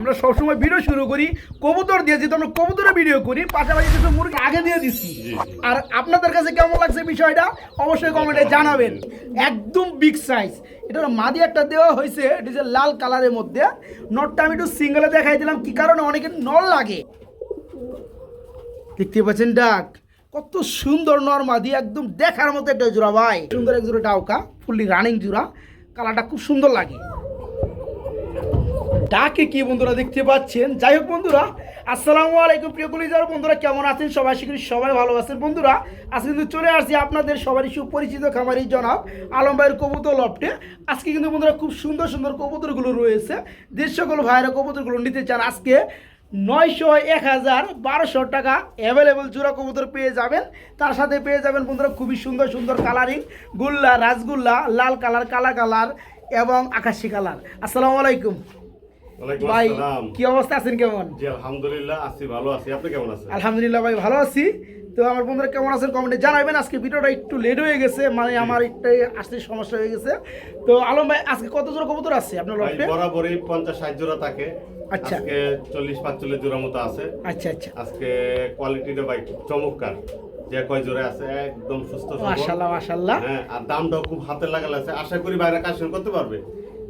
আমরা সবসময় ভিডিও শুরু করি কবুতর দিয়ে, যেহেতু আমরা কবুতরের ভিডিও করি, পাশাপাশি কিছু মুরগি আগে দিয়ে দিচ্ছি। আর আপনাদের কাছে কেমন লাগছে বিষয়টা অবশ্যই কমেন্টে জানাবেন। একদম বিগ সাইজ, এটা মাদি একটা দেওয়া হয়েছে, এটা যে লাল কালারের মধ্যে। নটটা আমি একটু সিঙ্গেলে দেখাই দিলাম, কি কারণে অনেকে নর লাগে। দেখতে পাচ্ছেন ডাক কত সুন্দর, নর মাদি একদম দেখার মতো একটা জোড়া ভাই, সুন্দর এক জোড়া ডাউকা, ফুললি রানিং জোড়া, কালারটা খুব সুন্দর লাগে। ডাকে কি বন্ধুরা দেখতে পাচ্ছেন। যাই হোক বন্ধুরা, আসসালামু আলাইকুম প্রিয় কলিজার বন্ধুরা, কেমন আছেন সবাই? আশা করি সবাই ভালো আছেন। বন্ধুরা আজকে কিন্তু চলে আসছি আপনাদের সবারই সুপরিচিত খামারি জনাব আলম ভাইয়ের কবুতর লফটে। আজকে কিন্তু বন্ধুরা খুব সুন্দর সুন্দর কবুতরগুলো রয়েছে। যে সকল ভাইয়েরা কবুতরগুলো নিতে চান আজকে 900, 1000, 1200 টাকা অ্যাভেলেবল জোড়া কবুতর পেয়ে যাবেন। তার সাথে পেয়ে যাবেন বন্ধুরা খুবই সুন্দর সুন্দর কালারিং গুল্লা, রাসগুল্লা, লাল কালার, কালা কালার এবং আকাশি কালার। আসসালামু আলাইকুম ভাই, কি অবস্থা আছেন? কেমন? জি আলহামদুলিল্লাহ আছি, ভালো আছি। আপনি কেমন আছেন? আলহামদুলিল্লাহ ভাই, ভালো আছি। তো আমার বন্ধুরা কেমন আছেন কমেন্টে জানাবেন। আজকে ভিডিওটা একটু লেট হয়ে গেছে, মানে আমার একটাই আসতে সমস্যা হয়ে গেছে। তো আলম ভাই আজকে কত জোড়া কবুতর আছে আপনার লফটে? বরাবরই 50-60 জোড়া থাকে। আচ্ছা, আজকে 40-45 জোড়া মতো আছে। আচ্ছা আচ্ছা, আজকে কোয়ালিটিটা ভাই খুব চমৎকার। যে কয় জোড়া আছে একদম সুস্থ সবল। মাশাআল্লাহ মাশাআল্লাহ। হ্যাঁ, আর দামটাও খুব হাতে লাগাল আছে। আশা করি বাইরে কালেকশন করতে পারবে।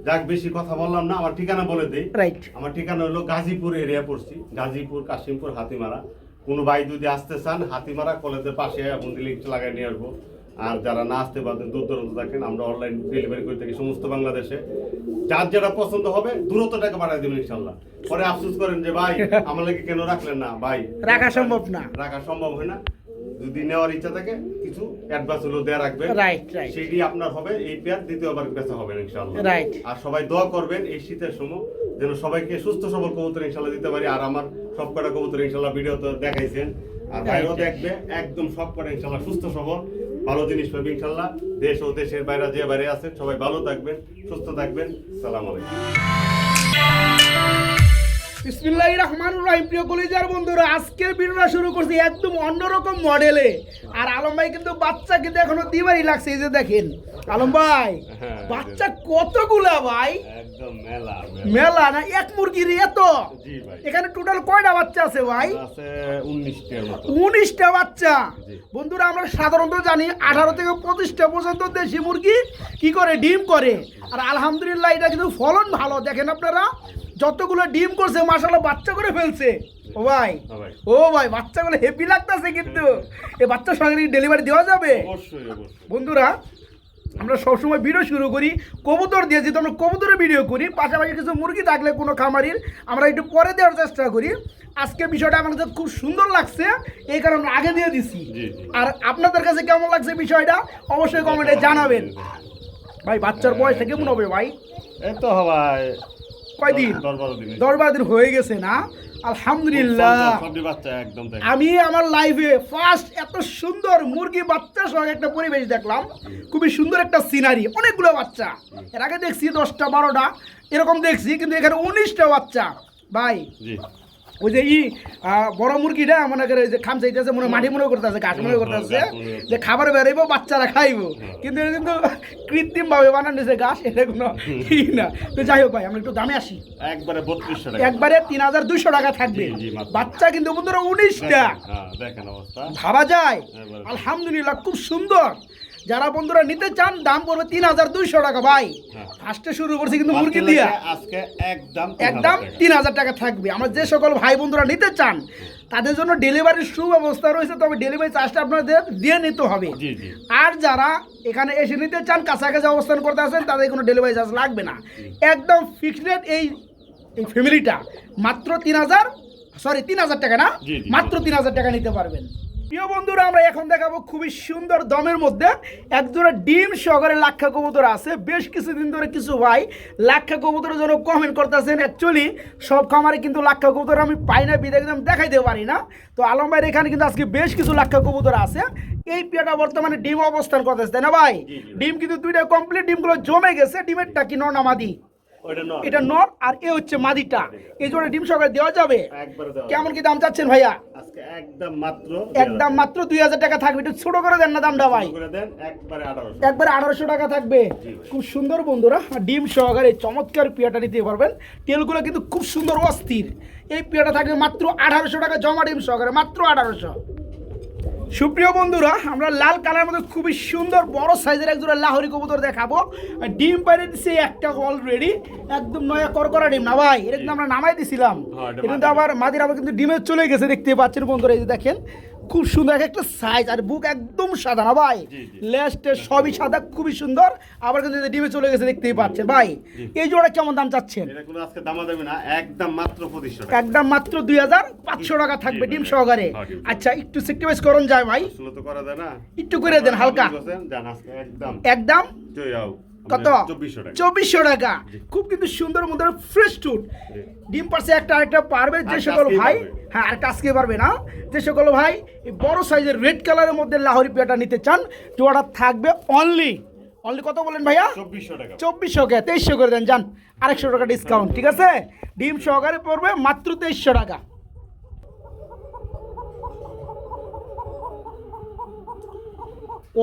যাক, বেশি কথা বললাম না, আমার ঠিকানা বলে দেই। রাইট, আমার ঠিকানা হলো গাজীপুর এরিয়া পড়ছি, গাজীপুর, কাশিমপুর, হাতিমারা। কোনো ভাই যদি আসতে চান হাতিমারা কলেজের পাশে এখন লিঙ্ক লাগাই নিয়ে আসবো। আর যারা না আসতে পারবেন, দূর দূরান্ত থাকেন, আমরা অনলাইন ডেলিভারি করে থাকি সমস্ত বাংলাদেশে। যার যেটা পছন্দ হবে দ্রুত টাকা পাঠিয়ে দেবেন ইনশাল্লাহ। পরে আফসোস করেন যে ভাই আমাদেরকে কেন রাখলেন না। ভাই রাখা সম্ভব না, রাখা সম্ভব হয় না। যদি নেওয়ার ইচ্ছা থাকে কিছু অ্যাডভান্স হলো দেয়া রাখবেন। রাইট রাইট, সেটি আপনার হবে। এই পেয়ার দ্বিতীয়বার বেচা হবে ইনশাআল্লাহ। রাইট। আর সবাই দোয়া করবেন এই শীতের সময় যেন সবাইকে সুস্থ সবল কবুতর ইনশাআল্লাহ দিতে পারি। আর আমার সবকটা কবুতর ইনশাআল্লাহ ভিডিও তো দেখাইছেন, আর বাইরেও দেখবে, একদম সবকটা ইনশাআল্লাহ সুস্থ সবল ভালো জিনিস পাবে ইনশাআল্লাহ। দেশ ও দেশের বাইরে যে বাইরে আছেন সবাই ভালো থাকবেন, সুস্থ থাকবেন। আসসালামু আলাইকুম। বিসমিল্লাহির রহমানির রহিম। প্রিয় কলিজার বন্ধুরা, আজকের ভিডিওটা শুরু করছি একদম অন্যরকম মডেলে। আর আলম ভাই কিন্তু বাচ্চা কিন্তু এখনো দিবারই লাগছে। এই যে দেখেন আলম ভাই, বাচ্চা কতগুলা ভাই? একদম মেলা মেলা না, এক মুরগির এত? জি ভাই, এখানে টোটাল কয়টা বাচ্চা আছে ভাই? আছে 19টার মতো। 19টা বাচ্চা। জি। বন্ধুরা আমরা সাধারণত জানি 18 থেকে 25টা পর্যন্ত দেশি মুরগি কি করে, ডিম করে। আর আলহামদুলিল্লাহ এটা কিন্তু ফলন ভালো। দেখেন আপনারা যতগুলো ডিম করছে মাশাআল্লাহ, বাচ্চা করে ফেলছে। ও ভাই, ও ভাই, বাচ্চাগুলো হেভি লাগতেছে। কিন্তু এই বাচ্চার সঙ্গে ডেলিভারি দেওয়া যাবে? অবশ্যই অবশ্যই। বন্ধুরা আমরা সবসময় ভিডিও শুরু করি কবুতর দিয়ে, যেহেতু আমরা কবুতরের ভিডিও করি, পাশাপাশি কিছু মুরগি থাকলে কোনো খামারির আমরা একটু পরে দেওয়ার চেষ্টা করি। আজকে বিষয়টা আমার কাছে খুব সুন্দর লাগছে, এই কারণে আমরা আগে দিয়ে দিছি। আর আপনাদের কাছে কেমন লাগছে বিষয়টা অবশ্যই কমেন্টে জানাবেন। ভাই বাচ্চার বয়সটা কেমন হবে ভাই? এই তো ভাই কয়দিন? 10-12 দিন হয়ে গেছে না? আলহামদুলিল্লাহ। আমি আমার লাইফে ফার্স্ট এত সুন্দর মুরগি বাচ্চা সহ একটা পরিবেশ দেখলাম। খুবই সুন্দর একটা সিনারি, অনেকগুলো বাচ্চা। এর আগে দেখছি 10টা 12টা এরকম দেখছি, কিন্তু এখানে 19টা বাচ্চা ভাই। ওই যে বড় মুরগিটা মনে করে যে খাম চাইতেছে, মনে মাটি মনে করতেছে, ঘাস মনে করতেছে যে খাবার বেরোবো বাচ্চারা খাইবো, কিন্তু এটা কিন্তু কৃত্রিম ভাবে বানানো হয়েছে ঘাস, এটা কোনো না। তো যাই হোক ভাই, আমরা একটু দামে আসি। একবারে 3200 টাকা, একবারে 3200 টাকা থাকবে। বাচ্চা কিন্তু বন্ধুরা 19টা, ভাবা যায়। আলহামদুলিল্লাহ খুব সুন্দর। যারা বন্ধুরা নিতে চান দাম পড়বে 3200 টাকা ভাই। ফার্স্টে শুরু করছি কিন্তু মুরগি দিয়া, আজকে একদম 3000 টাকা থাকবে। আমরা যে সকল ভাই বন্ধুরা নিতে চান তাদের জন্য ডেলিভারির সুব্যবস্থা রয়েছে, তবে ডেলিভারি চার্জটা আপনাদের দিয়ে নিতে হবে। আর যারা এখানে এসে নিতে চান, কাছাকাছি অবস্থান করতে আছেন, তাদের কোনো ডেলিভারি চার্জ লাগবে না। একদম ফিক্সড রেট। এই ফ্যামিলিটা মাত্র 3000 টাকা না, মাত্র 3000 টাকা নিতে পারবেন। প্রিয় বন্ধুরা আমরা এখন দেখাবো খুবই সুন্দর দমের মধ্যে একজোড়া ডিম সহকারে লাক্ষা কবুতর আছে। বেশ কিছুদিন ধরে কিছু ভাই লাক্ষা কবুতরের জন্য কমেন্ট করতেছেন। অ্যাকচুয়ালি সব খামারে কিন্তু লাক্ষা কবুতর আমি পাই না, বিদায় একদম দেখাইতে পারি না। তো আলম ভাইয়ের এখানে কিন্তু আজকে বেশ কিছু লাক্ষা কবুতর আছে। এই পেয়াটা বর্তমানে ডিম অবস্থান করতেছে, তাই না ভাই? ডিম কিন্তু 2টা কমপ্লিট, ডিমগুলো জমে গেছে। ডিমেরটা কি নর না মাদি? এটা নর আর এ হচ্ছে মাদিটা। এই জোড়া ডিম সহকারে দেওয়া যাবে? একবারে দেওয়া কেমন কি দাম চাচ্ছেন ভাইয়া? আজকে একদম মাত্র একদম মাত্র 2000 টাকা থাকবে। একটু ছোট করে দেন না দামটা ভাই। করে দেন একবারে 1800। একবারে 1800 টাকা থাকবে। খুব সুন্দর বন্ধুরা, ডিম সহকারে এই চমৎকার পেয়ারটা নিতে পারবেন। টেলগুলো কিন্তু খুব সুন্দর অস্থির। এই পেয়ারটা থাকবে মাত্র 1800 টাকা জমা ডিম সহকারে, মাত্র 1800। সুপ্রিয় বন্ধুরা, আমরা লাল কালার মধ্যে খুবই সুন্দর বড় সাইজের একজোড়া লাহোরি কবুতর দেখাবো। ডিম বাইরে দিচ্ছে একটা অলরেডি, একদম নয়া করকরা ডিম না ভাই, এটা কিন্তু আমরা নামাই দিছিলাম। এটা কিন্তু আবার মাদির আবার কিন্তু ডিমে চলে গেছে, দেখতে পাচ্ছেন বন্ধুরা। এই যে দেখেন খুব সুন্দর একটা সাইজ, আর বুক একদম সাদা না ভাই, লেজটা সবই সাদা, খুবই সুন্দর। আবার কিন্তু ডিমে চলে গেছে, দেখতেই পাচ্ছেন ভাই। এই জোড়া কেমন দাম চাচ্ছেন? এটা কোনো আজকে দাম দেবে না, একদম মাত্র 2500 টাকা। একদম মাত্র 2500 টাকা থাকবে ডিম সহকারে। আচ্ছা, একটু সেক্রিফাইস করুন যায় ভাই, আসলে তো করা যায় না, একটু করে দেন হালকা। জান আজকে একদম একদম জয়াও কত? 2400 টাকা। 2400 টাকা। খুব কিন্তু সুন্দর মধ্যে ফ্রেশ টুট ডিম পারছে একটা আরেকটা পারবে যে সকল ভাই। হ্যাঁ, আর আজকে পারবে না যে সকল ভাই এই বড় সাইজের রেড কালারের মধ্যে লাহোরি পেয়ারটা নিতে চান, জোড়া থাকবে অনলি কত বলেন ভাইয়া? 2400 টাকা। 2400 কে 2300 করে দেন যান, 100 টাকা ডিসকাউন্ট, ঠিক আছে? ডিম সহকারে পড়বে মাত্র 2300 টাকা।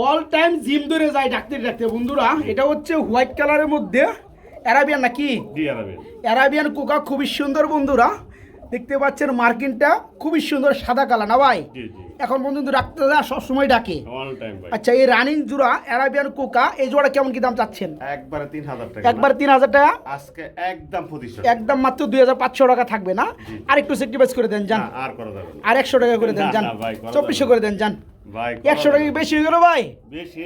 অল টাইম জিম ধরে যায় ডাকতে ডাকতে বন্ধুরা। এটা হচ্ছে হোয়াইট কালারের মধ্যে অ্যারাবিয়ান নাকি? জি আরাবিয়ান। অ্যারাবিয়ান কোকা, খুবই সুন্দর বন্ধুরা, দেখতে পাচ্ছেন মার্কিনটা খুবই সুন্দর সাদা কালার না ভাই? জি জি। এখন পর্যন্ত ডাকতে সবসময় ডাকে। অল টাইম ভাই। আচ্ছা, এই রানিং জোড়া অ্যারাবিয়ান কোকা, এই জোড়া কেমন কি দাম চাচ্ছেন? একবারে 3000 টাকা। একবার 3000 টাকা। আজকে একদম 2500 টাকা। একদম মাত্র 2500 টাকা থাকবে না? আর একটু সেক্রিফাইস করে দেন যান, আর করা যাবে না। আর 100 টাকা করে দেন যান, 2400 করে দেন যান ভাই। 100 টাকা বেশি হয়ে গেল ভাই, বেশি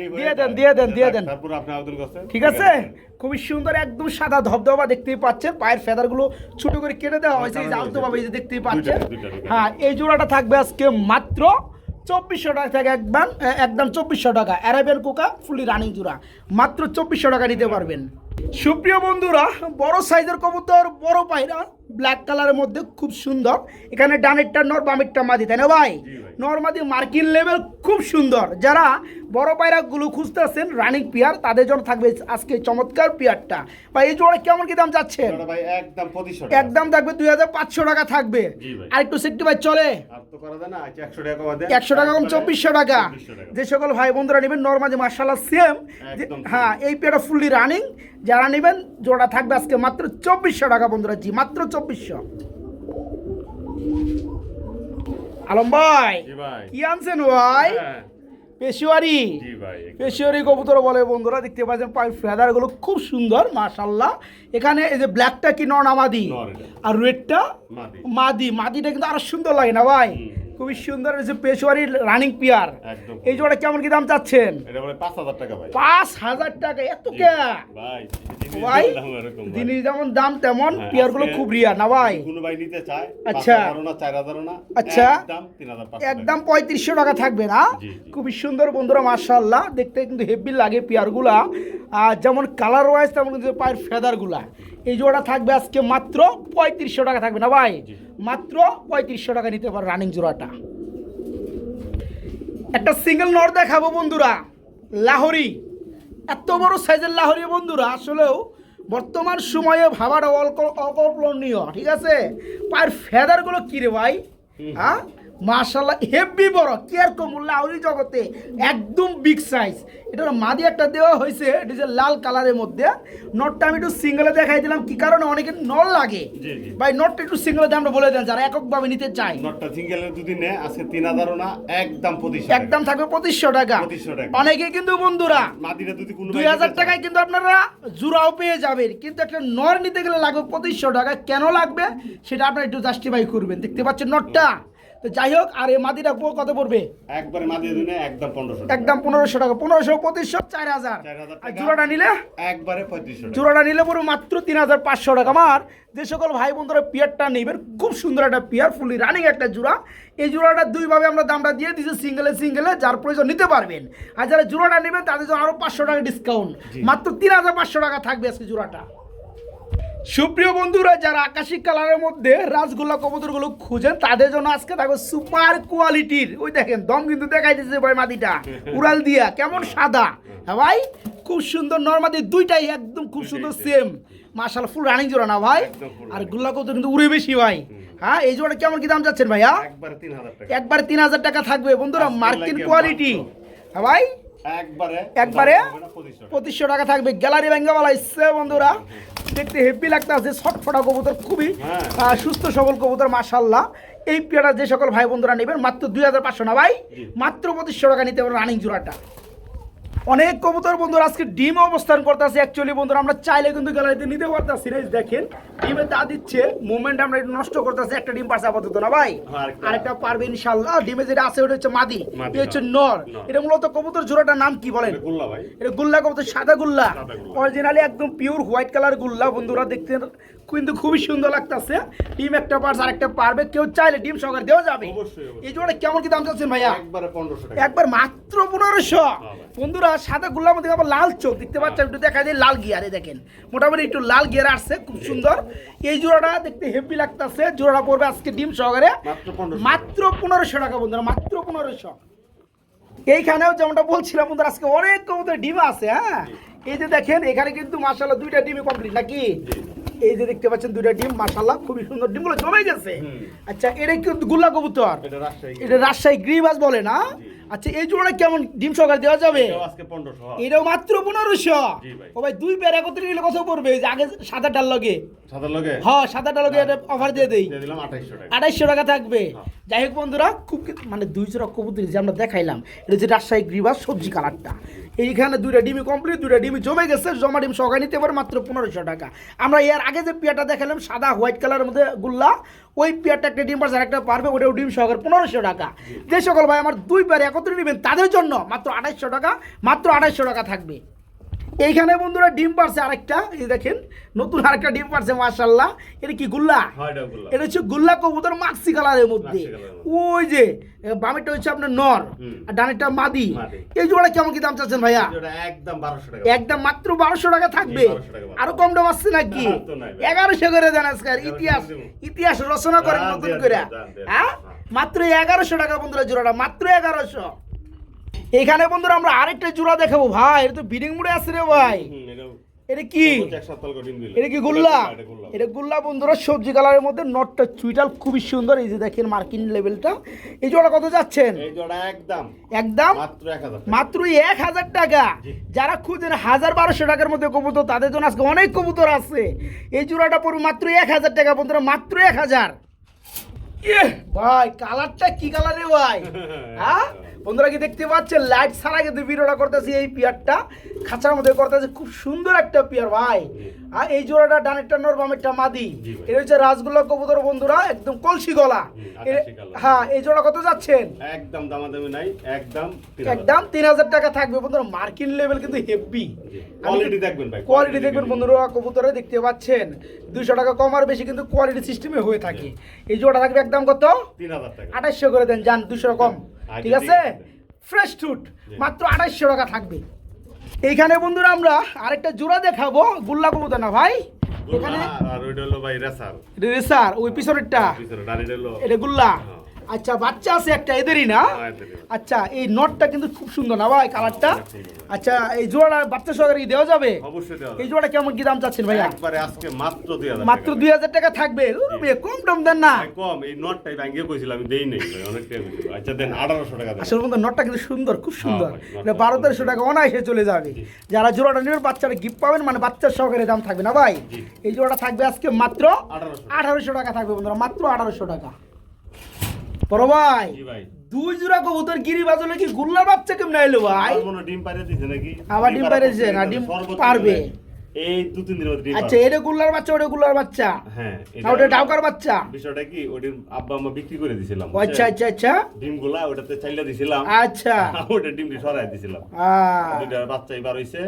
দিয়ে দেন। তারপর আপনি আবেদন করছেন, ঠিক আছে? খুবই সুন্দর একদম সাদা ধবধবা, দেখতেই পাচ্ছেন। পায়ের ফেদারগুলো ছোট করে কেটে দেওয়া হয়েছে, এই যে আলতো ভাবে এই যে দেখতেই পাচ্ছেন। হ্যাঁ, এই জোড়াটা থাকবে আজকে মাত্র 2400 টাকা থেকে, একদম 2400 টাকা। অ্যারাবিয়ান কোকা ফুলি রানিং জোড়া মাত্র 2400 টাকা নিতে পারবেন। সুপ্রিয় বন্ধুরা, বড় সাইজের কবুতর, বড় পায়রা, ব্ল্যাক কালারের মধ্যে খুব সুন্দর। এখানে ডানেরটা নর, বামেরটা মাদি, তাই না ভাই? নরমাদি মার্কিন লেভেল, খুব সুন্দর। যারা বড় পায়রাগুলো খুঁজতেছেন রানিং পেয়ার, তাদের জন্য থাকবে আজকে চমৎকার পেয়ারটা। ভাই এই জোড়া কেমন কি দাম যাচ্ছেন? ভাই একদম 2500 টাকা। একদম থাকবে 2500 টাকা থাকবে। আর একটু সেক্টি ভাই চলে? আর তো করা যায় না, 100 টাকা কম দেন। 100 টাকা কম 2400 টাকা। যে সকল ভাই বন্ধুরা নেবেন নরমাদি মাশাআল্লাহ সেম। হ্যাঁ, এই পেয়ারটা ফুললি রানিং, যারা নেবেন জোড়া থাকবে আজকে মাত্র 2400 টাকা বন্ধুরা। জি, মাত্র 2400। আলম ভাই কি আনছেন ভাই? পেশোয়ারি। পেশোয়ারি কবুতর বলে বন্ধুরা, দেখতে পাচ্ছেন পায়ের ফেদারগুলো খুব সুন্দর মাশাআল্লাহ। এখানে এই যে ব্ল্যাকটা কি নর না মাদি, আর রেডটা মাদি। মাদিটা কিন্তু আরো সুন্দর লাগে না ভাই? খুবই সুন্দর এই যে পেশোয়ারি রানিং পেয়ার। এই জোড়া কেমন কি দাম চাচ্ছেন? এটা বলে 5000 টাকা ভাই। 5000 টাকা? এত কে ভাই? জিনিস যেমন দাম তেমন পেয়ারগুলো খুব রিয়া না ভাই? কোন ভাই নিতে চায়, আচ্ছা 5000 না 4000 না, আচ্ছা একদম 3500। একদম 3500 টাকা থাকবে না? খুবই সুন্দর বন্ধুরা মাশাআল্লাহ, দেখতে কিন্তু হেভি লাগে পেয়ারগুলা। যেমন কালার ওয়াইজ তেমন কিন্তু পায়ের ফেদারগুলা। এই জোড়া থাকবে আজকে মাত্র 3500 টাকা থাকবে না ভাই? মাত্র 3500 টাকা নিতে পারো রানিং জোড়াটা। একটা সিঙ্গেল নর দেখাবো বন্ধুরা, লাহোরি, এত বড় সাইজের লাহোরি বন্ধুরা, আসলেও বর্তমান সময়ে ভাবাটা অকল্পনীয়, ঠিক আছে? পায়ের ফেদারগুলো কি রে ভাই? হ্যাঁ মাশাআল্লাহ, হেভি বড়, কি আর কম লাহোরি জগতে একদম বিগ সাইজ। এটা মাদি একটা দেওয়া হয়েছে, এটা যে লাল কালারের মধ্যে। নটটা আমি একটু সিঙ্গেলে দেখাই দিলাম, কি কারণে অনেকে নল লাগে ভাই। নটটা একটু সিঙ্গেলে দাম আমরা বলে দেন যারা এককভাবে নিতে চায়। নটটা সিঙ্গেলে যদি নেয় আজকে 3000 না, একদম 2500। একদম থাকবে 2500 টাকা। অনেকে কিন্তু বন্ধুরা মাদিটা যদি কোনো 2000 টাকায় কিন্তু আপনারা জোড়াও পেয়ে যাবেন, কিন্তু একটা নর নিতে গেলে লাগবে 2500 টাকা। কেন লাগবে সেটা আপনারা একটু জাস্টিফাই করবেন। দেখতে পাচ্ছেন নটটা, তো যাই হোক। আর এই মাদিটা কত পড়বে? একবারে মাদি দিনে একদম 1500 টাকা। একদম 1500 টাকা। 1500 2500 4000। আর জোড়াটা নিলে একবারে 3500 টাকা। জোড়াটা নিলে পুরো মাত্র 3500 টাকা। আমার যে সকল ভাই বন্ধুরা পিয়ারটা নেবেন, খুব সুন্দর একটা পিয়ার, ফুলি রানিং একটা জোড়া। এই জোড়াটা দুইভাবে আমরা দামটা দিয়ে দিচ্ছি, সিঙ্গেলে যার প্রয়োজন নিতে পারবেন। আর যারা জোড়াটা নেবেন তাদের জন্য আরো 500 টাকা ডিসকাউন্ট, মাত্র 3500 টাকা থাকবে আজকে জোড়াটা। সুপ্রিয় বন্ধুরা, যারা আকাশি কালারের মধ্যে রাজগোল্লা কবুতরগুলো খুঁজেন, তাদের জন্য আজকে থাকবে সুপার কোয়ালিটির। ওই দেখেন দম কিন্তু দেখাই দিচ্ছে ভাই, মাদিটা উড়াল দিয়া কেমন সাদা। হ্যাঁ ভাই, খুব সুন্দর নরমাদি দুইটাই একদম খুব সুন্দর সেম। মাশাআল্লাহ ফুল রানিং জোড়া না ভাই? একদম full আর running। গুল্লা কত কিন্তু উড়ে বেশি ভাই। হ্যাঁ এই জোড়া কেমন কি দাম যাচ্ছেন ভাইয়া? একবারে 3000 টাকা। একবার 3000 টাকা থাকবে বন্ধুরা, আজকের মার্কিন লাগে কোয়ালিটি। মাত্র। হ্যাঁ ভাই একবারে একবারে দাম হবে না 2500 টাকা। 2500 টাকা থাকবে। গ্যালারি ব্যাঙ্গাওয়ালা ইসছে বন্ধুরা, দেখতে হেভি লাগতে আছে, ছটফটা কবুতর, খুবই হ্যাঁ। সুস্থ সবল কবুতর মাশাআল্লাহ। এই পেয়ারা যে সকল ভাই বন্ধুরা নেবেন মাত্র 2500 না ভাই, জি। মাত্র 2500 টাকা নিতে পারবেন রানিং জোড়াটা। অনেক কবুতর বন্ধুরা আজকে ডিম অবস্থান করতেছে। অ্যাকচুয়ালি বন্ধুরা আমরা চাইলে কিন্তু গ্যালারিতে নিতে পারতাছি না। এই দেখেন ডিমে তা দিচ্ছে, মুভমেন্ট আমরা একটু নষ্ট করতেছি। একটা ডিম পারছে আপাতত না ভাই, আরেকটা পারবে ইনশাআল্লাহ। ডিমে যেটা আছে ওটা হচ্ছে মাদি, মাদি, এই হচ্ছে নর। নর। এটা মূলত কবুতর জোড়াটার নাম কি বলেন? এটা গুল্লা ভাই। এটা গুল্লা কবুতর, সাদা গুল্লা, সাদা গুল্লা। অরিজিনালি একদম পিওর হোয়াইট কালার গুল্লা বন্ধুরা, দেখতে কিন্তু খুবই সুন্দর লাগতেছে। ডিম একটা পার্স আরেকটা পারবে, কেউ চাইলে ডিম সহকারে দেওয়া যাবে। অবশ্যই, অবশ্যই। এই জোড়া কেমন কি দাম চাচ্ছেন ভাইয়া? একবারে 1500 টাকা। একবার মাত্র 1500। ভাই। বন্ধুরা সাদা গুল্লার মধ্যে আবার লাল চোখ দেখতে পাচ্ছেন, একটু দেখা যায় লাল গিয়ারে, দেখেন মোটামুটি একটু লাল গিয়ার আসছে, খুব সুন্দর। এই জোড়াটা দেখতে হেভি লাগতেছে। জোড়াটা পড়বে আজকে ডিম সহকারে মাত্র 1500 মাত্র 1500 টাকা বন্ধুরা, মাত্র 1500। এইখানেও যেমনটা বলছিলাম বন্ধুরা আজকে অনেক কবুতর ডিম আছে। হ্যাঁ এই যে দেখেন এখানে কিন্তু মাশাআল্লাহ দুইটা ডিমই কমপ্লিট নাকি? এই যে দেখতে পাচ্ছেন দুইটা ডিম মাশাআল্লাহ খুবই সুন্দর, ডিমগুলো জমে গেছে। আচ্ছা এটা কি গুল্লা কবুতর? এটা রাজশাহী। এটা রাজশাহী গ্রিবাস বলে না? আচ্ছা এই জোড়া কেমন ডিম সহকারে দেওয়া যাবে? এটাও আজকে 1500। এটাও মাত্র 1500। জি ভাই। ও ভাই দুই পেয়ার একত্রে নিলে কত পড়বে? এই যে আগে সাদাটার লগে, সাদার লগে হ্যাঁ সাদাটার লগে এটা অফার দিয়ে দেই, দিয়ে দিলাম 2800 টাকা। 2800 টাকা থাকবে। হ্যাঁ। যাই হোক বন্ধুরা খুব মানে দুই জোড়া কবুতর যে আমরা দেখাইলাম, এটা হচ্ছে রাজশাহী গ্রিবাস সবজি কালারটা। এইখানে দুইটা ডিমি কমপ্লিট, দুইটা ডিমি জমে গেছে, জমা ডিম সহকারে নিতে পারে মাত্র 1500 টাকা। আমরা এর আগে যে পেয়ারটা দেখালাম সাদা হোয়াইট কালারের মধ্যে গুল্লা, ওই পেয়ারটা একটা ডিম পারছে একটা পারবে, ওটাও ডিম সহকারে 1500 টাকা। যে সকল ভাই আমার দুই পেয়ার একত্রে নেবেন তাদের জন্য মাত্র 2800 টাকা, মাত্র 2800 টাকা থাকবে। এইখানে বন্ধুরা ডিম পারছে আরেকটা, এই দেখেন নতুন আরেকটা ডিম পারছে মাশাআল্লাহ। এটা কি গুল্লা? হ্যাঁ এটা গুল্লা। এটা হচ্ছে গুল্লা কবুতর মাক্সি কালারের মধ্যে। মাক্সি কালারের মধ্যে। ওই যে বামেরটা হচ্ছে আপনার নর আর ডানেরটা মাদি। মাদি। এই জোড়া কেমন কি দাম চাচ্ছেন ভাইয়া? এটা একদম 1200 টাকা। একদম মাত্র 1200 টাকা থাকবে। 1200 টাকা। আরো কম দাম আসছে নাকি? না, তো নাই ভাই। 1100 করে দেন আজকাল। 1100 ইতিহাস দেবো। ইতিহাস রচনা করেন দেন, নতুন দেন, করে। দেন, দেন, হ্যাঁ হ্যাঁ। মাত্র 1100 টাকা বন্ধুরা জোড়াটা, মাত্র 1100। এখানে বন্ধুরা আমরা আরেকটা জোড়া দেখাবো ভাই, এটা তো বিডিং মুড়ে আছে রে ভাই। এটাও এটা কি? এক সপ্তাহ করে ডিম দিল। এটা কি গুল্লা? এটা গুল্লা। এটা গুল্লা বন্ধুরা সবজি কালারের মধ্যে, নটটা চুইটাল খুবই সুন্দর। এই যে দেখেন মার্কিন লেভেলটা। এই জোড়া কত যাচ্ছেন? এই জোড়া একদম একদম মাত্র 1000 টাকা। মাত্র 1000 টাকা। জি। যারা খুঁজেন 1200 টাকার মধ্যে কবুতর তাদের জন্য আজকে অনেক কবুতর আছে। এই জোড়াটা পড়বে মাত্র 1000 টাকা বন্ধুরা, মাত্র 1000। ভাই কালারটা কি কালার রে ভাই? হ্যাঁ বন্ধুরা কি দেখতে পাচ্ছেন? লাইট ছাড়া কিন্তু ভিডিওটা করতেছি। এই পিয়ারটা খাঁচার মধ্যে করতেছে, খুব সুন্দর একটা পিয়ার ভাই। আর এই জোড়াটা ডানেরটা নর বামেরটা মাদি। জি ভাই। এটা হচ্ছে রাজগোল্লা কবুতর বন্ধুরা, একদম কলসি গলা। আকাশি কালার। হ্যাঁ এই জোড়া কত যাচ্ছেন? একদম দামাদামি নাই, একদম 3000 একদম 3000 টাকা থাকবে বন্ধুরা। মার্কিন লেভেল কিন্তু হেভি কোয়ালিটি দেখবেন ভাই। কোয়ালিটি দেখবেন বন্ধুরা। কবুতরে দেখতে পাচ্ছেন 200 টাকা কম আর বেশি কিন্তু কোয়ালিটি সিস্টেমে হয়ে থাকে। এই জোড়া থাকবে একদম কত? 3000 টাকা। 2800 করে দেন, যান 200 কম। আচ্ছা, ঠিক আছে? ঠিক আছে। ফ্রেশ টুট মাত্র 2800 টাকা থাকবে। এইখানে বন্ধুরা আমরা আরেকটা জোড়া দেখাবো, গুল্লা কবুতর না ভাই, এখানে আর ওইটা হলো ভাই রেসার। রেসার ওই পিছনেরটা, পিছনে ডালিটা হলো এটা গুল্লা। হ্যাঁ। আচ্ছা বাচ্চা আছে একটা এদেরই না? হ্যাঁ, এদেরই। আচ্ছা এই নটটা কিন্তু খুব সুন্দর না ভাই কালারটা? অনেক সুন্দর ভাই। আচ্ছা এই জোড়া বাচ্চা সহকারে কি দেওয়া যাবে? অবশ্যই দেওয়া এই যাবে। জোড়া কেমন কি দাম চাচ্ছেন ভাইয়া? একবারে আজকে মাত্র 2000 মাত্র 2000 টাকা থাকবে। কম দাম দেন না। ভাই কম, এই নটটাই ভাঙিয়ে কইছিলাম আমি দেই নাই ভাই, অনেক টাইম হইছিল। আচ্ছা দেন 1800 টাকা দেন। আসলে বন্ধু নটটা কিন্তু সুন্দর, খুব সুন্দর। ভাই, নটটা এটা 1200 টাকা অনায়াসে চলে যাবে। যারা জোড়াটা নেবেন বাচ্চারা গিফট পাবেন, মানে বাচ্চার সহকারে দাম থাকবে না ভাই। জি। এই জোড়াটা থাকবে আজকে মাত্র 1800 টাকা থাকবে বন্ধুরা, মাত্র 1800 টাকা। বড় ভাই জি ভাই। দুই জোড়া কবুতর গিরি বাজলে কি গুল্লার বাচ্চা কেমন আইলো ভাই? আর কোনো ডিম পাইরে দিছে নাকি? আবার ডিম পাইরে দিছে না, ডিম সর্বোচ্চ পারবে। এই 2-3 দিনের মধ্যে ডিম আচ্ছা পারবে। এটা গুল্লার বাচ্চা, ওটা গুল্লার বাচ্চা, হ্যাঁ না ওটা ডাউকার বাচ্চা? বিষয়টা কি, ওটির আব্বা আম্মা বিক্রি করে দিছিলাম। ও আচ্ছা আচ্ছা আচ্ছা ডিমগুলা ওটাতে চাইলা দিছিলাম। আচ্ছা ওটা ডিমটি সরাই দিছিলাম। দুইটা বাচ্চা এবার হইছে।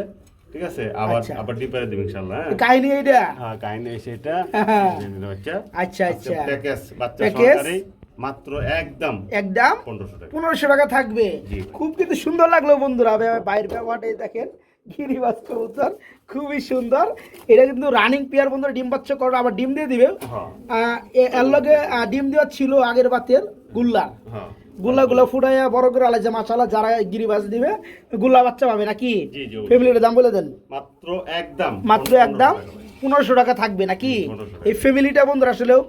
ঠিক আছে, আবার আচ্ছা। আবার ডিম পাইরে দেব ইনশাআল্লাহ। হ্যাঁ কাহিনী এইটা? হ্যাঁ কাহিনী এসে এটা হ্যাঁ। বাচ্চা। আচ্ছা আচ্ছা প্যাকেজ বাচ্চা প্যাকেজ? সহকারে মাত্র একদম একদম 1500 টাকা। 1500 টাকা থাকবে। জি। খুব কিন্তু সুন্দর লাগলো বন্ধুরা। বাইরের ব্যবহারটা দেখেন, গিরিবাজ কবুতর খুবই সুন্দর। এটা কিন্তু রানিং পেয়ার বন্ধুরা, ডিম বাচ্চা করে আবার ডিম দিয়ে দিবে। হ্যাঁ এর লগে ডিম দেওয়া ছিল আগের বাতের গুল্লা। হ্যাঁ গুল্লা ফুটাইয়া বড় করে আলাদা মাশাআল্লাহ, যারা গিরিবাজ দিবে গুল্লা বাচ্চা পাবে নাকি? জি জি ফ্যামিলির দাম বলে দেন। মাত্র একদম মাত্র 1500 একদম টাকা। 1500 টাকা থাকবে নাকি 1500 টাকা। এই ফ্যামিলিটা বন্ধুরা আসলেও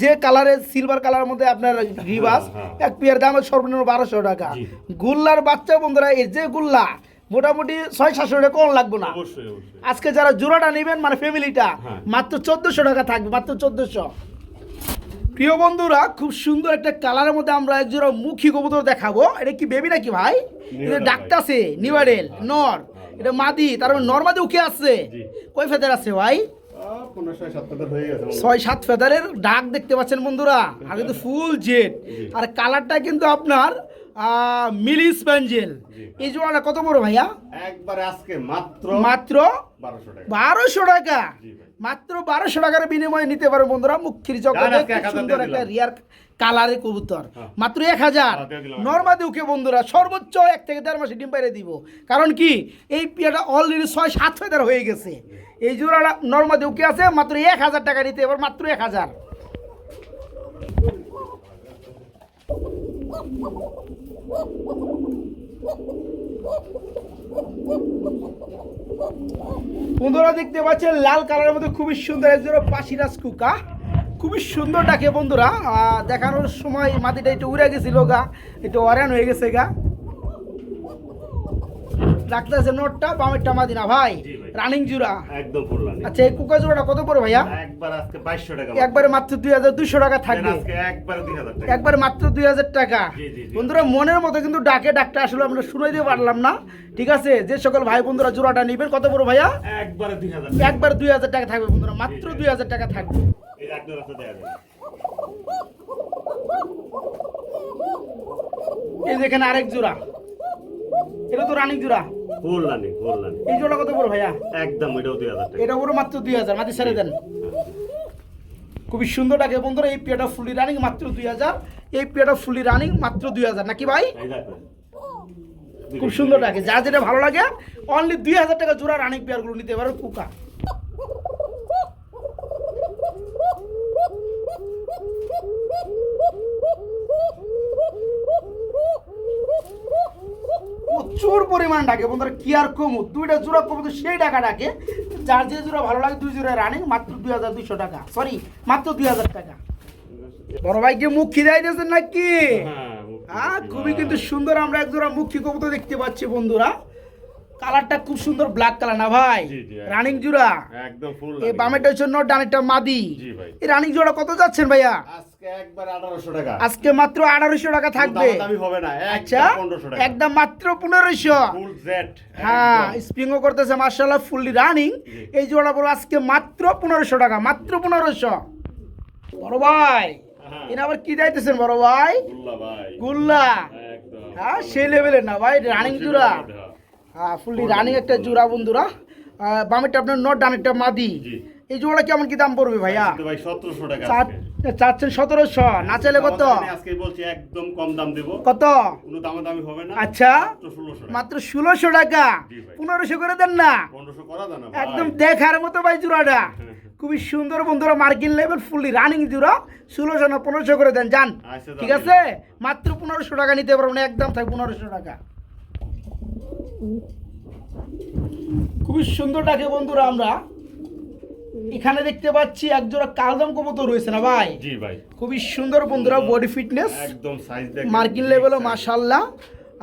যে কালারের সিলভার কালারের মধ্যে আপনার রিবাস হ্যাঁ। এক পেয়ার দাম সর্বনিম্ন 1200 টাকা জি। গুল্লার বাচ্চা বন্ধুরা এই যে গুল্লা মোটামুটি 600-700 টাকা কম লাগবে না অবশ্যই অবশ্যই আজকে যারা জোড়াটা নেবেন মানে ফ্যামিলিটা হ্যাঁ। মাত্র 1400 টাকা থাকবে মাত্র 1400। প্রিয় বন্ধুরা খুব সুন্দর একটা কালারের মধ্যে আমরা এক জোড়া মুখী কবুতর দেখাবো। এটা কি বেবি নাকি ভাই? এটা ভাই। ডাকতাছে নিবারেল নর, এটা মাদি, তার মানে নর মাদি উঠে আসছে। জি। কয় ফেদার আছে ভাই? 15-7 ফেদার হয়ে গেছে 6-7 ফেদারের ডাক দেখতে পাচ্ছেন বন্ধুরা, আর কিন্তু ফুল জেড, আর কালারটা কিন্তু আপনার মিলি স্প্যাঞ্জেল। জি। এই জোড়াটা কত বড় ভাইয়া? একবারে আজকে মাত্র মাত্র 1200 টাকা 1200 টাকা। জি ভাই। মাত্র 1200 টাকার বিনিময়ে নিতে পারো বন্ধুরা মুখির জগতে আজকে খুব 1000 সুন্দর দিয়ে একটা দিলাম। রিয়ার কালারের কবুতর। হ্যাঁ। মাত্র 1000 দিয়ে দিলাম। নরমাদি উকে বন্ধুরা সর্বোচ্চ 1 থেকে 1.5 মাসে ডিম পাইরে দিব। কারণ কি এই পিয়াটা অলরেডি 6-7 ফেদার হয়ে গেছে। এই জোড়াটা নরমাদি উকে আছে মাত্র 1000 টাকা নিতে এবার মাত্র 1000। বন্ধুরা দেখতে পাচ্ছেন লাল কালারের মধ্যে খুবই সুন্দর একজোড়া পাশিরাজ কুকা, খুবই সুন্দর ডাকে বন্ধুরা। দেখানোর সময় মাটিটা একটু উড়ে গেছিল গা, একটু অরান হয়ে গেছে গা। ডাক্তার আছে নোটটা বামেরটা মাদিনা ভাই, জি ভাই। রানিং জুড়া। একদম ফুললানি আচ্ছা এই কুকা জোড়াটা কত পড়ে ভাইয়া? একবার আজকে 2200 টাকা একবারে মাত্র 2200 টাকা থাকবে, আজকে একবারে 2000 টাকা একবারে মাত্র 2000 টাকা। জি, জি, জি। বন্ধুরা মনের মতো কিন্তু ডাকে ডাকটা আসলে আমরা শুনে দিতে পারলাম না। ঠিক আছে, যে সকল ভাই বন্ধুরা জোড়াটা নেবেন কত বড় ভাইয়া? একবারে 2000 একবার 2000 টাকা থাকবে বন্ধুরা, মাত্র 2000 টাকা থাকবে। এই একদম রাস্তা দেয়া যাবে এই যে এখানে আরেক জোড়া, এটা তো রানিং জোড়া। ফুললানি এই জোড়া কত বড় ভাইয়া? একদম এটাও 2000 টাকা এটা পুরো মাত্র 2000, মাটি ছেড়ে দেন। খুবই সুন্দর ডাকে বন্ধুরা, এই পেয়াটা ফুলি রানিং মাত্র 2000, এই পেয়াটা ফুলি রানিং মাত্র 2000 নাকি ভাই? এই দেখো খুব সুন্দর ডাকে, যা যেটা ভালো লাগে অনলি 2000 টাকা জোড়া রানিং পেয়ারগুলো নিতে পারো কুকা। প্রচুর পরিমাণ ডাকে বন্ধুরা, কি আর কম, দুইটা জোড়া কম তো সেই টাকা ডাকে। যার যে জোড়া ভালো লাগে দুই জোড়া রানিং মাত্র 2200 টাকা, সরি মাত্র 2000 টাকা। বড় ভাইকে মুখ খিদাই দিয়েছেন নাকি? হ্যাঁ খুবই কিন্তু সুন্দর আমরা এক জোড়া মুখী কবুতর দেখতে পাচ্ছি বন্ধুরা। কালারটা খুব সুন্দর ব্ল্যাক কালার না ভাই? জি, জি, রানিং জোড়া। একদম ফুল এই বামেরটা হচ্ছে নর, ডানেরটা মাদি। জি ভাই। এই রানিং জোড়া কত যাচ্ছেন ভাইয়া? আজকে একবার 1800 টাকা আজকে মাত্র 1800 টাকা থাকবে। দামি হবে না আচ্ছা 1500 টাকা একদম মাত্র 1500। ফুল জেড হ্যাঁ স্প্রিংও করতেছে মাশাআল্লাহ ফুললি রানিং। এই জোড়া পড়ো আজকে মাত্র 1500 টাকা, মাত্র 1500। বড় ভাই হ্যাঁ। এনে আবার কি যাইতেছেন বড় ভাই? গুল্লা ভাই গুল্লা। একদম হ্যাঁ সেই লেভেলের না ভাই, রানিং জোড়া। হ্যাঁ ফুললি রানিং একটা জোড়া বন্ধুরা। বামেরটা আপনার নট, ডানেরটা মাদি। জি। এই জোড়া কেমন কি দাম পড়বে ভাইয়া? আজকে ভাই 1700 টাকা আজকে চাচ্ছেন 1700, না চাইলে কত? আমি আজকে বলছি একদম কম দাম দেব, কত? কোনো দামি হবে না। আচ্ছা মাত্র 1600 টাকা মাত্র 1600 টাকা। জি ভাই। 1500 করে দেন না? 1500 করা যায় না ভাই একদম দেখার মতো ভাই জোড়াটা, খুবই সুন্দর বন্ধুরা, মার্কিন লেভেল ফুললি রানিং জোড়া। 1600 না 1500 করে দেন যান। আচ্ছা, ঠিক আছে মাত্র 1500 টাকা নিতে পারবেন, একদম থাক 1500 টাকা। খুবই সুন্দর ডাকে বন্ধুরা আমরা এখানে দেখতে পাচ্ছি এক জোড়া কালদম কবুতর রয়েছে না ভাই? জি ভাই খুবই সুন্দর বন্ধুরা, বডি ফিটনেস একদম সাইজ দেখ মার্কিন লেভেলও মাশাআল্লাহ।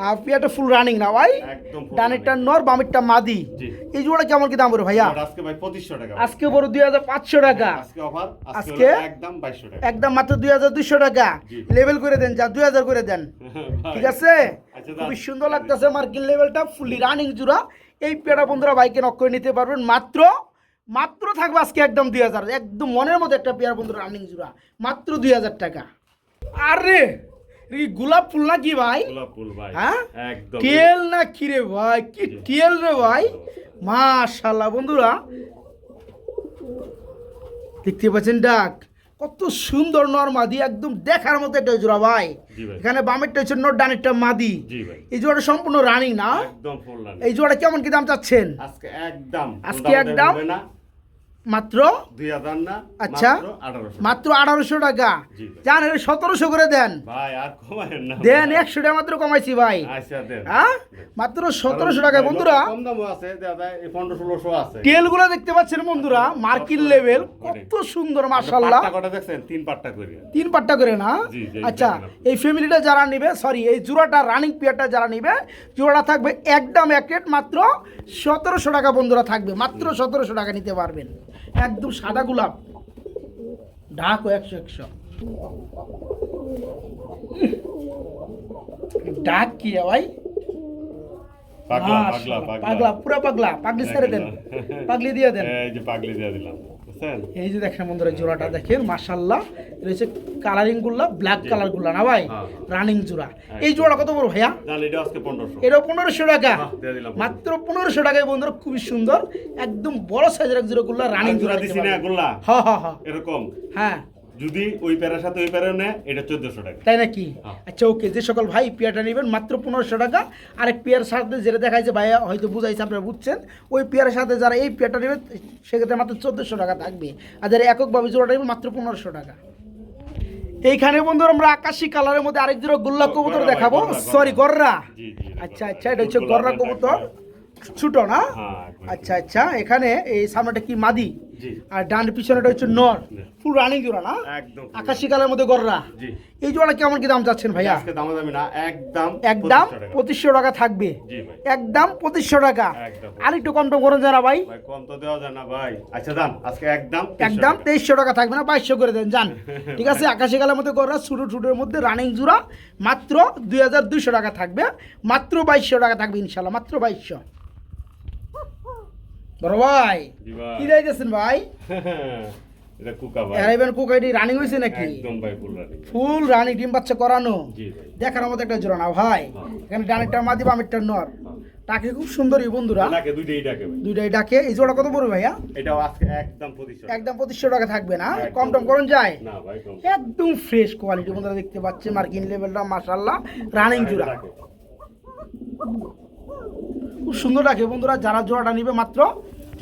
আর পিয়াটা ফুল রানিং না ভাই? একদম full ডানেরটা নর, বামেরটা মাদি। জি। এই জোড়া কেমন কি দাম পড়বে ভাইয়া? আজকে ভাই 2500 টাকা আজকে বড় 2500 টাকা, আজকে অফার আজকে আজকে একদম 2200 টাকা একদম মাত্র 2200 টাকা। জি। লেভেল করে দেন যা, 2000 করে দেন। ভাই, ঠিক আছে আচ্ছা, খুবই সুন্দর লাগতেছে মার্কিন লেভেলটা ফুললি রানিং জোড়া। এই পেয়ারা বন্ধুরা বাইকে নক করে নিতে পারবেন, মাত্র থাকবে আজকে একদম 2000, একদম মনের মতো একটা পেয়ারা বন্ধুরা রানিং জোড়া, মাত্র 2000 টাকা। আরে এই গোলাপ ফুল না কি ভাই? গোলাপ ফুল ভাই হ্যাঁ একদম টেল না কি রে ভাই? কি টেল রে ভাই, মাশাআল্লাহ বন্ধুরা দেখতে পাচ্ছেন ডাক কত সুন্দর, নর মাদি একদম দেখার মতো একটা জোড়া ভাই। জি ভাই। এখানে বামেরটা হচ্ছে নর, ডানেরটা মাদি। জি ভাই এই জোড়া সম্পূর্ণ রানিং না? একদম ফুল রানি এই জোড়া কেমন কি দাম চাচ্ছেন? আজকে একদম আজকে একদম? হবে না মাত্র 2000 না, আচ্ছা মাত্র 1800 টাকা। জি। জান এটা 1700 করে দেন ভাই, আর কমায়েন না দেন, 100 টাকা মাত্র কমাইছি ভাই। আচ্ছা দেন। হ্যাঁ মাত্র 1700 টাকা বন্ধুরা। কম দামও আছে, দাদা 1500-1600 আছে। টেলগুলো দেখতে পাচ্ছেন বন্ধুরা, মার্কিন লেভেল, কত সুন্দর মাশাআল্লাহ। পাট্টা কটা দেখছেন? 3 পাট্টা করে। 3 পাট্টা করে না? জি, জি, আচ্ছা, দেখেন। এই ফ্যামিলিটা যারা নিবে, সরি এই জোড়াটা রানিং পেয়ারটা যারা নিবে, জোড়াটা থাকবে একদম এক রেট মাত্র 1700 টাকা বন্ধুরা থাকবে, মাত্র 1700 টাকা নিতে পারবেন। একদম সাদা গোলাপ, ঢাকো 100 ডাক কি ভাই? পাগলা পাগলা, পুরা পাগলা, পাগলি ছেড়ে দেন, পাগলি দিয়ে দেন। এই যে পাগলি দিয়ে দিলাম, বুঝছেন? এই যে দেখেন বন্ধুরা, জোড়াটা দেখেন মাশাআল্লাহ, রয়েছে কালারিং গুলা, ব্ল্যাক কালার গুলা না ভাই, রানিং জোড়া। এই জোড়া কত বড় ভাইয়া? জান এটা আজকে 1500। এটা 1500 টাকা, দিয়ে দিলাম মাত্র 1500 টাকায় বন্ধুরা, খুবই সুন্দর, একদম বড় সাইজের এক জোড়া গুলা রানিং জোড়া দিছি না গুল্লা? হ্যাঁ হ্যাঁ হ্যাঁ এরকম হ্যাঁ। যদি ওই প্যারার সাথে ওই প্যারা নেয়, এটা 1400 টাকা। তাই নাকি? হ্যাঁ। আচ্ছা ওকে, যে সকল ভাই পেয়ারটা নেবেন মাত্র 1500 টাকা। আরেক পেয়ার সাথে যেটা দেখাইছে ভাইয়া হয়তো বুঝাইছে, আপনারা বুঝছেন, ওই পেয়ারের সাথে যারা এই পেয়ারটা নেবেন সেক্ষেত্রে মাত্র 1400 টাকা থাকবে। আর যারা এককভাবে জোড়াটা নেবেন মাত্র 1500 টাকা। এইখানে বন্ধুরা আমরা আকাশি কালারের মধ্যে আরেক জোড়া গোল্লা কবুতর দেখাবো, সরি গররা। জি জি। আচ্ছা আচ্ছা, এটা হচ্ছে গররা কবুতর, ছোট না? আচ্ছা আচ্ছা, এখানে এই সামনেটা কি মাদি, জি। আর ডান পিছনেটা হচ্ছে নর, ফুল রানিং জোড়া না? একদম আকাশি কালারের মধ্যে গররা। জি। এই জোড়া কেমন কি দাম চাচ্ছেন ভাইয়া? আজকে দামাদামি না, একদম একদম 2500 2500 টাকা থাকবে। জি ভাই। একদম 2500 টাকা। একদম। আর একটু কম টম করেন যারা ভাই। ভাই কম তো দেওয়া যায় না ভাই। আচ্ছা দাম আজকে একদম একদম 2300 টাকা থাকবে না, 2200 করে দেন যান। ঠিক আছে, আকাশি কালার মধ্যে গররা, ছোট ছোটের মধ্যে রানিং জোড়া, মাত্র 2200 টাকা থাকবে, মাত্র 2200 টাকা থাকবে ইনশাআল্লাহ, মাত্র 2200। বড় ভাই জি ভাই। কি দিয়েছেন ভাই? এটা কুকা ভাই। এরাইবেন কোকাইডি রানিং হইছে নাকি? একদম ভাই ফুল রানি। ফুল রানিং, ডিম বাচ্চা করানো, জি ভাই। দেখার মতো একটা জোড়া না ভাই। এখানে ডানেরটা মাদি, বামেরটা নর, টাকে খুব সুন্দরই বন্ধুরা, নাকে দুইটাই ডাকে ভাই। দুইটাই ডাকে। এই জোড়া কত পড়বে ভাইয়া? এটাও আজকে একদম 2500 টাকা। একদম 2500 টাকা থাকবে না? একদম। কম টম করুন যায়? না ভাই কম। একদম ফ্রেশ কোয়ালিটি বন্ধুরা দেখতে পাচ্ছেন, মার্কিন লেভেলটা মাশাআল্লাহ, রানিং জোড়া ডাকে। খুব সুন্দর ডাকে বন্ধুরা। যারা জোড়াটা নিবে মাত্র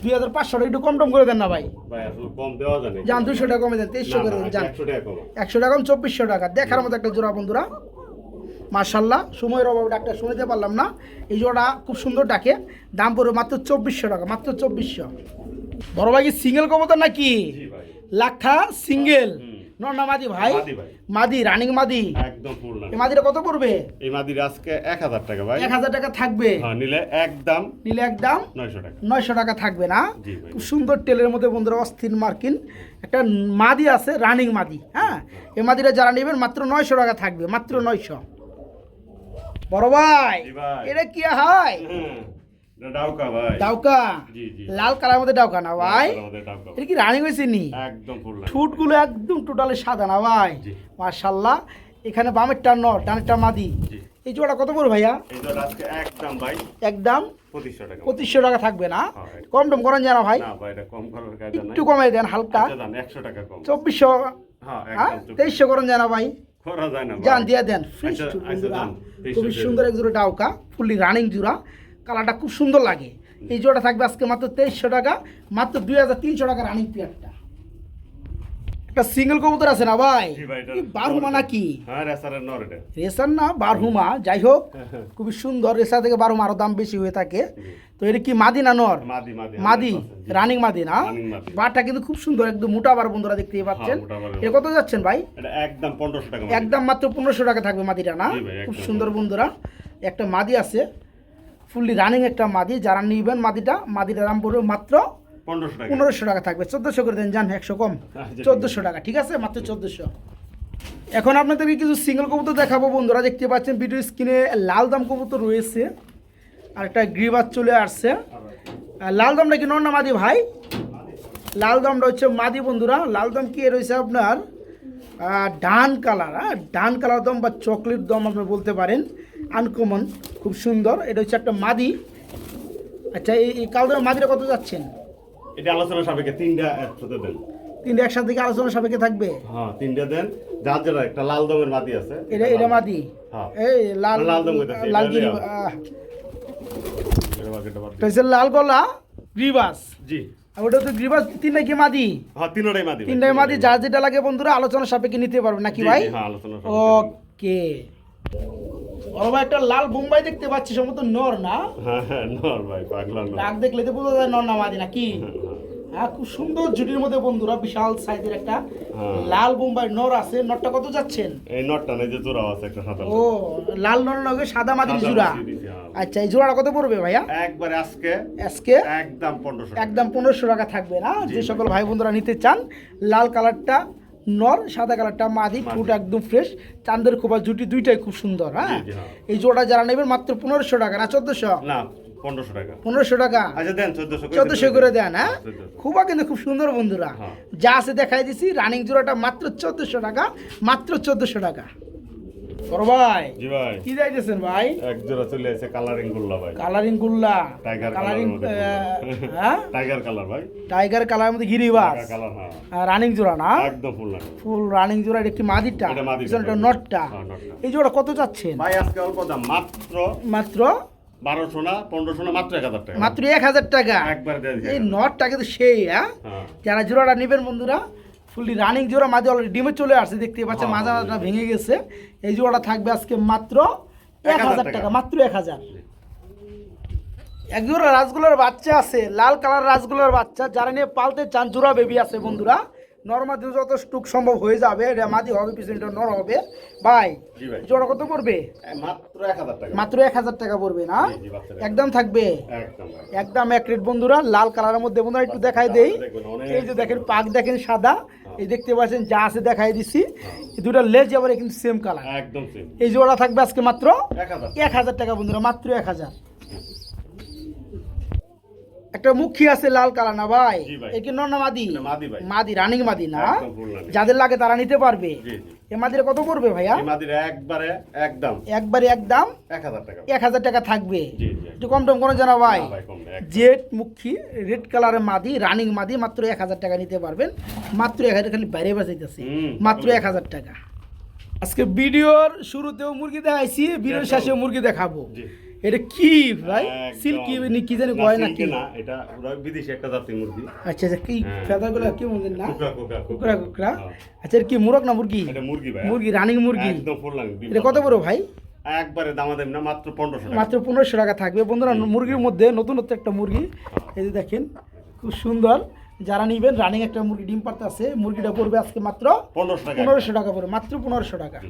2500 টাকা, একটু কম টম করে দেন না ভাই? ভাই আসলে কম দেওয়া যায় না। যান 200 টাকা কমে দেন, 2300 করে দেন যান। 100 টাকা কম। 100 টাকা কম, 2400 টাকা। দেখার মতো একটা জোড়া বন্ধুরা, মাশাআল্লাহ। সময়ের অভাবে ডাকটা শুনতে পারলাম না। এই জোড়া খুব সুন্দর ডাকে, দাম পড়বে মাত্র 2400 টাকা, মাত্র 2400। বড় ভাই কি সিঙ্গেল কবুতর নাকি? জি ভাই। লাখা সিঙ্গেল নর না মাদি ভাই? মাদি ভাই। মাদি, রানিং মাদি। একদম ফুল রানি। এই মাদিটা কত পড়বে? এই মাদির আজকে 1000 টাকা ভাই। 1000 টাকা থাকবে। হ্যাঁ নিলে একদম নিলে একদম 900 টাকা। 900 টাকা থাকবে না? জি ভাই। খুব সুন্দর টেলের মধ্যে বন্ধুরা, অস্থির মার্কিন একটা মাদি আছে, রানিং মাদি। হ্যাঁ, এই মাদিটা যারা নেবেন মাত্র 900 টাকা থাকবে, মাত্র 900। বড় ভাই জি ভাই। এটা কি হয়? এটা ডাউকা ভাই। ডাউকা, জি জি। লাল কালার মধ্যে ডাউকা না ভাই? আমাদের ডাউকা। এটা কি রানিং হয়েছে নি? একদম ফুল রানি। ঠুটগুলো একদম টোটালি সাদা না ভাই? জি। মাশাআল্লাহ। এখানে বামেরটা নর, ডানেরটা মাদি। জি। এই জোড়া কত পড়বে ভাইয়া? এই তো আজকে একদম ভাই একদম 2500 টাকা। 2500 টাকা থাকবে না? হ্যাঁ। কম টম করেন জানা ভাই? না ভাই এটা কম করার কাজ না। একটু কমাই দেন হালকা, আচ্ছা দাম 100 টাকা কম। 2400, হ্যাঁ হ্যাঁ একদম 2300 করেন জানা ভাই? করা যায় না ভাই। জান দিয়ে দেন। ফ্রিজ আচ্ছা, টুট আচ্ছা, বন্ধুরা, যান, 2300 খুবই দিয়ে সুন্দর এক জোড়া ডাউকা, ফুললি রানিং জোড়া, কালারটা খুব সুন্দর লাগে। এই জোড়া থাকবে আজকে মাত্র 2300 টাকা, মাত্র 2300 টাকা রানিং পেয়ারটা। একটা সিঙ্গেল কবুতর আছে না ভাই? জি ভাই, এটা কি বারহুমা নাকি? হ্যাঁ রেসারের নর এটা। রেসার না বারহুমা, যাই হোক খুবই সুন্দর। রেসার থেকে বারহুমা আরো দাম বেশি হয়ে থাকে। তো এটা কি মাদি না নর? মাদি মাদি। মাদি, 100% জি। রানিং মাদি না? রানিং মাদি। বারটা কিন্তু খুব সুন্দর, একদম মোটা বার বন্ধুরা দেখতেই পাচ্ছেন। মোটা বার। এটা কত যাচ্ছেন ভাই? এটা একদম 1500 টাকা। একদম মাত্র 1500 টাকা থাকবে মাদিটা না? জি ভাই, খুব একদম। সুন্দর বন্ধুরা, একটা মাদি আছে, ফুললি রানিং একটা মাদি। যারা নিবেন মাদিটার দাম পড়বে মাত্র 1500 টাকা। 1500 টাকা থাকবে। 1400 করে দেন যান, 100 কম, 1400 টাকা। ঠিক আছে, মাত্র 1400। এখন আপনাদেরকে কিছু সিঙ্গেল কবুতর দেখাবো বন্ধুরা। দেখতে পাচ্ছেন ভিডিও স্ক্রিনে লাল দাম কবুতর রয়েছে, আর একটা গ্রিবাজ চলে আসছে। লাল দামটা কি নর না মাদি ভাই? লাল দামটা হচ্ছে মাদি বন্ধুরা। লাল দাম কি রয়েছে আপনার ডান কালার, হ্যাঁ ডান কালার দম বা চকলেট দম আপনি বলতে পারেন, আনকমন, খুব সুন্দর। এটা হচ্ছে একটা মাদি। আচ্ছা, এই কালো দামের মাদিটা কত যাচ্ছেন? এটা আলোচনা সাপেক্ষে তিনটা একসাথে দেন। তিনটে একসাথে থেকে আলোচনা সাপেক্ষে থাকবে। হ্যাঁ তিনটা দেন। যার যারা একটা লাল দমের মাদি আছে। এটা মাদি। হ্যাঁ। এই লাল লাল দম কইতাছি, লাল এটা গিরি, লিয়া। এটা বাকিটা বাদ এটা হচ্ছে লাল গলা রিবাস। জি। আর ওটা তো গ্রিবাস তিনটাই কি মাদি? হ্যাঁ তিনটাই মাদি, তিনটাই মাদি, যার যেটা লাগে বন্ধুরা আলোচনা সাপেক্ষে নিতে পারবে নাকি ভাই? হ্যাঁ আলোচনা। ওকে। বড় ভাই একটা লাল বোম্বাই দেখতে পাচ্ছি, সম্ভবত নর না? হ্যাঁ নর ভাই, পাগলা নর। ডাক দেখলে তো বোঝা যায় নর না মাদি নাকি? হ্যাঁ খুব সুন্দর জুটির মধ্যে বন্ধুরা, বিশাল সাইজের একটা লাল বোম্বাই নর আছে। নরটা কত যাচ্ছেন? এই নরটা নেই যে জোড়া আছে একটা সাদা। ও লাল নর লগে সাদা মাদির জোড়া। আচ্ছা এই জোড়াটা কত পড়বে ভাইয়া? একবারে আজকে একদম 1500, একদম 1500 টাকা থাকবে না? যে সকল ভাই বন্ধুরা নিতে চান, লাল কালারটা নর, সাদা কালারটা মাদি, ফুট একদম ফ্রেশ, চাঁদের খোপা জুটি দুইটাই খুব সুন্দর। হ্যাঁ এই জোড়া যারা নেবেন মাত্র 1500 টাকা না 1400? না 1500 টাকা। 1500 টাকা। আচ্ছা দেন 1400 করে দেন। হ্যাঁ খুবই কিন্তু খুব সুন্দর বন্ধুরা, যা আছে দেখাই দিছি। রানিং জোড়াটা মাত্র 1400 টাকা, মাত্র 1400 টাকা। বড় ভাই জি ভাই কি যাইতেছেন ভাই? এক জোড়া চলে এসে কালারিং গুল্লা ভাই। কালারিং গুল্লা, টাইগার কালারিং, হ্যাঁ টাইগার কালার ভাই, টাইগার কালারের মধ্যে গিরিবাস কালার। হ্যাঁ আর রানিং জোড়া না? একদম ফুল রানিং জোড়ার একটি মাদিটা, পিছনটা নটটা। এই জোড়া কত যাচ্ছেন ভাই? আজকে অল্প দাম, মাত্র 1200 না 1500 না, মাত্র 1000 টাকা। মাত্র 1000 টাকা একবার দেন। এই নটটা কিন্তু সেই। হ্যাঁ যারা জোড়াটা নেবেন বন্ধুরা, ফুললি রানিং জোড়া, মাঝে অলরেডি ডিমে চলে আসছে দেখতে পাচ্ছেন, মাঝাটা ভেঙে গেছে। এই জোড়াটা থাকবে আজকে মাত্র 1000 টাকা, মাত্র 1000। এক জোড়া রাজগুলোর বাচ্চা আছে, লাল কালার রাজগুলোর বাচ্চা, যারা নিয়ে পালতে চান, জোড়া বেবি আছে বন্ধুরা। নরমাদি যত টুক সম্ভব হয়ে যাবে, এটা মাদি হবে, পিছনটা নর হবে। ভাই জোড়া কত পড়বে? মাত্র 1000 টাকা। মাত্র 1000 টাকা পড়বে না? একদম থাকবে একদম এক রেট বন্ধুরা। লাল কালারের মধ্যে বন্ধুরা একটু দেখাই দেই। এই যে দেখেন পাক দেখেন সাদা, এই দেখতে পাচ্ছেন যা আছে দেখাই দিছি। এই দুটো লেজ আবার কিন্তু সেম কালার, একদম সেম। এই জোড়া থাকবে আজকে মাত্র 1000 টাকা বন্ধুরা, মাত্র 1000। একটা মুখী আছে লাল কালার না ভাই? এই কি নর না মাদি? মাদি, রানিং মাদি না? যাদের লাগে তারা নিতে পারবে। এই মাদির কত পড়বে ভাইয়া? এই মাদির একবারে একদম 1000 টাকা। 1000 টাকা থাকবে। একটু কম টম কোনো জানা ভাই? জেড মুখী রেড কালারের মাদি, রানিং মাদি, মাত্র 1000 টাকা নিতে পারবেন। মাত্র 1000, খালি বাইরে বাজাইতেছে, মাত্র 1000 টাকা। আজকে ভিডিওর শুরুতেও মুরগি দেখাইছি, ভিডিওর শেষেও মুরগি দেখাবো। এটা কি ভাই? সিল্কি কি জানি কয় নাকি? না এটা বিদেশি একটা জাতের মুরগি। আচ্ছা আচ্ছা কি ফেদাগুলো কি বলেন না? কুকরা। আচ্ছা কি মুরগ না মুরগি? এটা মুরগি ভাই, মুরগি রানিং মুরগি, একদম ফুল রানিং। এটা কত বড় ভাই? একবারে দামাদামি না, মাত্র 1500 টাকা। মাত্র 1500 টাকা থাকবে বন্ধুরা। মুরগির মধ্যে নতুনত্ব একটা মুরগি, এই যে দেখেন খুব সুন্দর। যারা নিবেন রানিং একটা মুরগি ডিম পাড়তে আছে, মুরগিটা পড়বে আজকে মাত্র 1500 টাকা পড়বে, মাত্র 1500 টাকা।